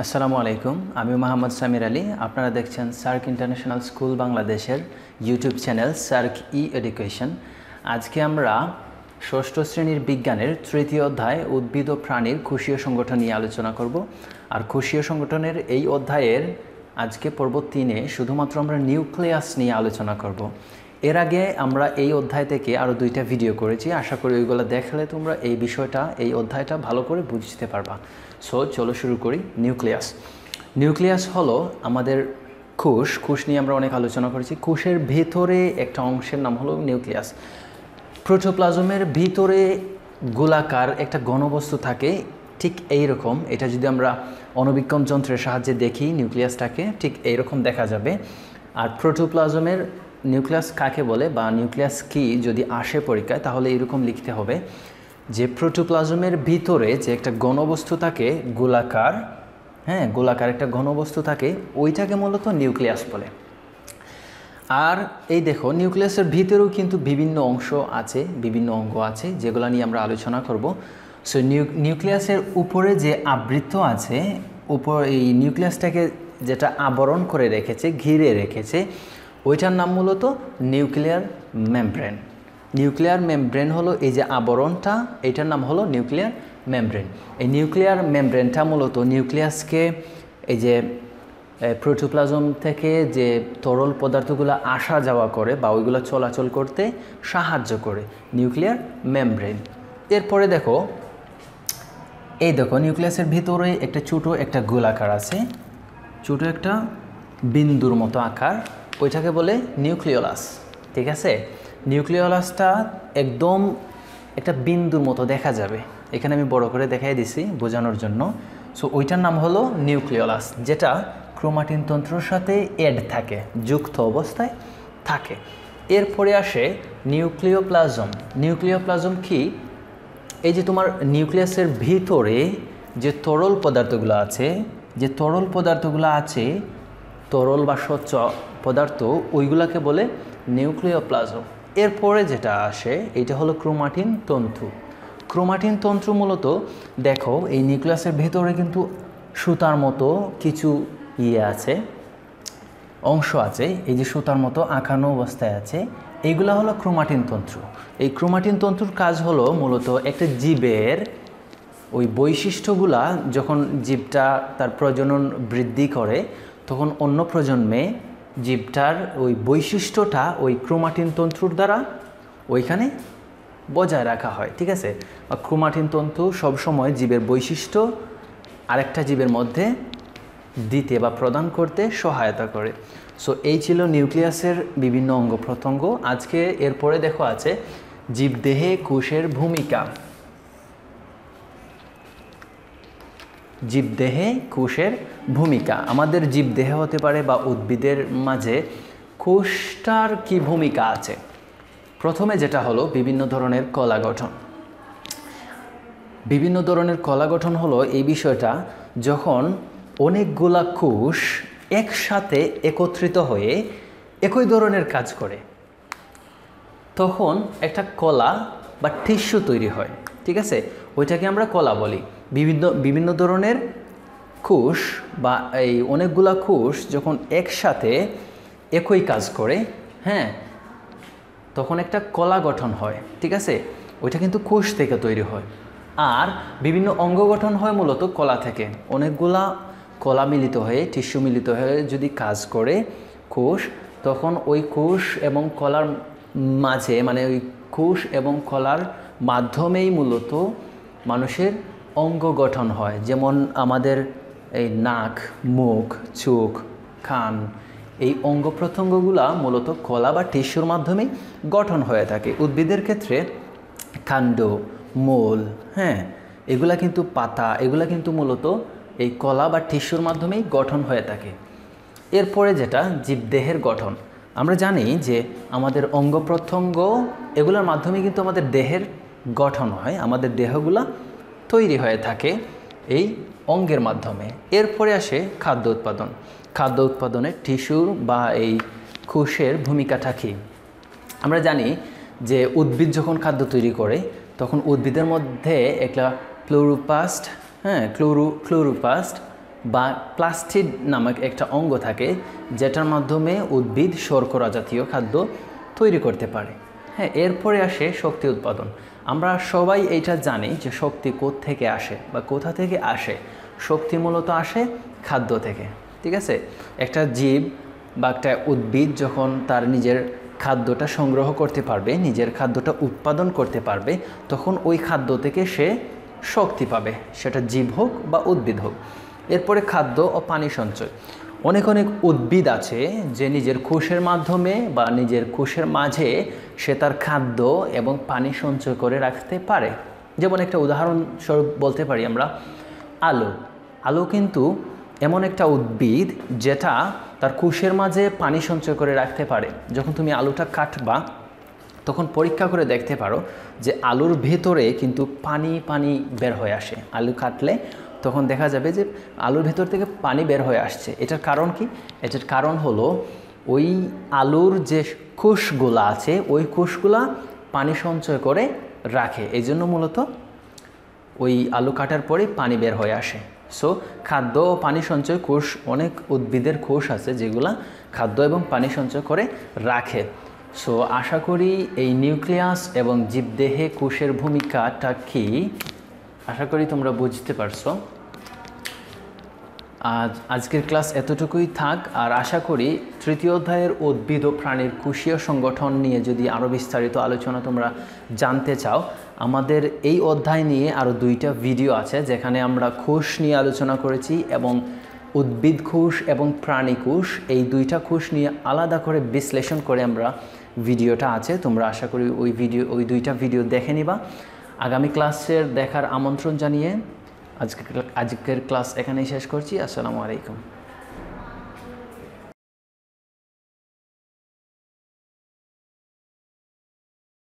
আসসালামু আলাইকুম, আমি মোহাম্মদ সামির আলী। আপনারা দেখছেন সার্ক ইন্টারন্যাশনাল স্কুল বাংলাদেশের ইউটিউব চ্যানেল সার্ক ই এডুকেশন। আজকে আমরা ষষ্ঠ শ্রেণীর বিজ্ঞানের তৃতীয় অধ্যায় উদ্ভিদ ও প্রাণীর কোষীয় সংগঠন নিয়ে আলোচনা করব। আর কোষীয় সংগঠনের এই অধ্যায়ের আজকে পর্ব 3-এ শুধুমাত্র আমরা নিউক্লিয়াস নিয়ে আলোচনা করব। এর আগে আমরা এই অধ্যায় থেকে আরও 2টা ভিডিও করেছি, আশা করি ওইগুলো দেখলে তোমরা এই অধ্যায়টা ভালো করে বুঝতে পারবা। সো চলো শুরু করি। নিউক্লিয়াস হলো আমাদের কোষ নিয়ে আমরা অনেক আলোচনা করেছি। কোষের ভেতরে একটা অংশের নাম হলো নিউক্লিয়াস। প্রোটোপ্লাজমের ভিতরে গোলাকার একটা ঘনবস্তু থাকে, ঠিক এইরকম। এটা যদি আমরা অণুবীক্ষণ যন্ত্রের সাহায্যে দেখি নিউক্লিয়াসটাকে, ঠিক এইরকম দেখা যাবে। আর প্রোটোপ্লাজমের নিউক্লিয়াস কাকে বলে বা নিউক্লিয়াস কি যদি আসে পরীক্ষায়, তাহলে এরকম লিখতে হবে যে প্রোটোপ্লাজমের ভিতরে যে একটা ঘনবস্তু থাকে গোলাকার, গোলাকার একটা ঘনবস্তু থাকে, ওইটাকে মূলত নিউক্লিয়াস বলে। আর এই দেখো, নিউক্লিয়াসের ভিতরেও কিন্তু বিভিন্ন অংশ আছে, বিভিন্ন অঙ্গ আছে, যেগুলো নিয়ে আমরা আলোচনা করব। সো নিউক্লিয়াসের উপরে যে আবৃত আছে, এই নিউক্লিয়াসটাকে যেটা আবরণ করে রেখেছে, ঘিরে রেখেছে, ওইটার নাম মূলত নিউক্লিয়ার মেমব্রেন। নিউক্লিয়ার মেমব্রেন হলো এই যে আবরণটা, এটার নাম হলো নিউক্লিয়ার মেমব্রেন। এই নিউক্লিয়ার মেমব্রেনটা মূলত নিউক্লিয়াসকে এই যে প্রোটোপ্লাজম থেকে যে তরল পদার্থগুলো আসা যাওয়া করে বা ওইগুলো চলাচল করতে সাহায্য করে, নিউক্লিয়ার মেমব্রেন। এরপরে দেখো, নিউক্লিয়াসের ভিতরে একটা গোলাকার আছে, ছোটো একটা বিন্দুর মতো আকার, ওইটাকে বলে নিউক্লিওলাস। ঠিক আছে, নিউক্লিওলাসটা একদম একটা বিন্দুর মতো দেখা যাবে, এখানে আমি বড় করে দেখাই দিছি বোঝানোর জন্য। সো ওইটার নাম হলো নিউক্লিওলাস, যেটা ক্রোমাটিন তন্ত্রের সাথে থাকে, যুক্ত অবস্থায় থাকে। এরপরে আসে নিউক্লিওপ্লাজম কি? এই যে তোমার নিউক্লিয়াসের ভিতরে যে তরল পদার্থগুলো আছে, তরল বা স্বচ্ছ পদার্থ, ওইগুলাকে বলে নিউক্লিওপ্লাজম। এরপরে যেটা আসে এটা হলো ক্রোমাটিন তন্তু। ক্রোমাটিন তন্তু মূলত দেখো, এই নিউক্লিয়াসের ভেতরে কিন্তু সুতার মতো কিছু অংশ আছে, এই যে সুতার মতো আঁকানো অবস্থায় আছে, এইগুলা হলো ক্রোমাটিন তন্তু। এই ক্রোমাটিন তন্তুর কাজ হলো মূলত একটা জীবের ওই বৈশিষ্ট্যগুলা, যখন জীবটা তার প্রজনন বৃদ্ধি করে, তখন অন্য প্রজন্মে জীবটার ওই বৈশিষ্ট্যটা ওই ক্রোমাটিন তন্তুর দ্বারা ওইখানে বজায় রাখা হয়। ঠিক আছে, ক্রোমাটিন তন্তু সবসময় জীবের বৈশিষ্ট্য আরেকটা জীবের মধ্যে দিতে বা প্রদান করতে সহায়তা করে। সো এই ছিল নিউক্লিয়াসের বিভিন্ন অঙ্গ প্রত্যঙ্গ। আজকে এরপরে দেখো আছে জীবদেহে কোষের ভূমিকা। জীবদেহে কোষের ভূমিকা, আমাদের জীবদেহে হতে পারে বা উদ্ভিদের মাঝে কোষটার কি ভূমিকা আছে। প্রথমে যেটা হলো বিভিন্ন ধরনের কলা গঠন। বিভিন্ন ধরনের কলা গঠন হলো এই বিষয়টা, যখন অনেকগুলা কোষ একসাথে একত্রিত হয়ে একই ধরনের কাজ করে, তখন একটা কলা বা টিস্যু তৈরি হয়। ঠিক আছে, ওইটাকে আমরা কলা বলি। বিভিন্ন ধরনের কোষ বা এই অনেকগুলা কোষ যখন একসাথে একই কাজ করে, তখন একটা কলা গঠন হয়। ঠিক আছে, ওইটা কিন্তু কোষ থেকে তৈরি হয়। আর বিভিন্ন অঙ্গ গঠন হয় মূলত কলা থেকে। অনেকগুলা কলা মিলিত হয়ে, টিস্যু মিলিত হয়ে যদি কাজ করে কোষ, তখন ওই কোষ এবং কলার মাঝে, মানে ওই কোষ এবং কলার মাধ্যমেই মূলত মানুষের অঙ্গ গঠন হয়। যেমন আমাদের এই নাক, মুখ, চোখ, কান, এই অঙ্গ প্রত্যঙ্গগুলা মূলত কলা বা টিস্যুর মাধ্যমেই গঠন হয়ে থাকে। উদ্ভিদের ক্ষেত্রে কাণ্ড, মূল, এগুলা কিন্তু পাতা, এগুলা কিন্তু মূলত এই কলা বা টিস্যুর মাধ্যমেই গঠন হয়ে থাকে। এরপরে যেটা জীবদেহের গঠন, আমরা জানি যে আমাদের অঙ্গ প্রত্যঙ্গ এগুলোর মাধ্যমে কিন্তু আমাদের দেহের গঠন হয়, আমাদের দেহগুলা তৈরি হয়ে থাকে এই অঙ্গের মাধ্যমে। এরপরে আসে খাদ্য উৎপাদন। খাদ্য উৎপাদনে টিস্যুর বা এই কোষের ভূমিকাটা কী? আমরা জানি যে উদ্ভিদ যখন খাদ্য তৈরি করে, তখন উদ্ভিদের মধ্যে একটা ক্লোরোপ্লাস্ট বা প্লাস্টিড নামক একটা অঙ্গ থাকে যেটার মাধ্যমে উদ্ভিদ শর্করা জাতীয় খাদ্য তৈরি করতে পারে। হ্যাঁ, এরপরে আসে শক্তি উৎপাদন। আমরা সবাই এইটা জানি যে শক্তি থেকে আসে বা কোথা থেকে আসে। শক্তি মূলত আসে খাদ্য থেকে, ঠিক আছে। একটা জীব বা একটা উদ্ভিদ যখন তার নিজের খাদ্যটা সংগ্রহ করতে পারবে, নিজের খাদ্যটা উৎপাদন করতে পারবে, তখন ওই খাদ্য থেকে সে শক্তি পাবে, সেটা জীব হোক বা উদ্ভিদ হোক। এরপরে খাদ্য ও পানি সঞ্চয়। অনেক উদ্ভিদ আছে যে নিজের কোষের মাধ্যমে বা নিজের কোষের মাঝে সে তার খাদ্য এবং পানি সঞ্চয় করে রাখতে পারে। যেমন একটা উদাহরণস্বরূপ বলতে পারি আমরা আলু কিন্তু এমন একটা উদ্ভিদ যেটা তার কোষের মাঝে পানি সঞ্চয় করে রাখতে পারে। যখন তুমি আলুটা কাটবা তখন পরীক্ষা করে দেখতে পারো যে আলুর ভেতরে কিন্তু পানি বের হয়ে আসে। আলু কাটলে তখন দেখা যাবে যে আলুর ভেতর থেকে পানি বের হয়ে আসছে। এটার কারণ কি? এটার কারণ হলো ওই আলুর যে কোষগুলা আছে ওই কোষগুলা পানি সঞ্চয় করে রাখে, এই জন্য মূলত ওই আলু কাটার পরে পানি বের হয়ে আসে। সো খাদ্য ও পানি সঞ্চয় কোষ, অনেক উদ্ভিদের কোষ আছে যেগুলা খাদ্য এবং পানি সঞ্চয় করে রাখে। সো আশা করি এই নিউক্লিয়াস এবং জীবদেহে কোষের ভূমিকাটা কি আশা করি তোমরা বুঝতে পারছো। আজকের ক্লাস এতটুকুই থাক। আর আশা করি তৃতীয় অধ্যায়ের উদ্ভিদ ও প্রাণীর কোষীয় সংগঠন নিয়ে যদি আরও বিস্তারিত আলোচনা তোমরা জানতে চাও, আমাদের এই অধ্যায় নিয়ে আরও 2টা ভিডিও আছে যেখানে আমরা কোষ নিয়ে আলোচনা করেছি এবং উদ্ভিদ কোষ এবং প্রাণী কোষ, এই 2টা কোষ নিয়ে আলাদা করে বিশ্লেষণ করে আমরা ভিডিওটা আছে। তোমরা আশা করি ওই 2টা ভিডিও দেখে নিবা। আগামী ক্লাসের দেখার আমন্ত্রণ জানিয়ে আজকের ক্লাস এখানেই শেষ করছি। আসসালামু আলাইকুম।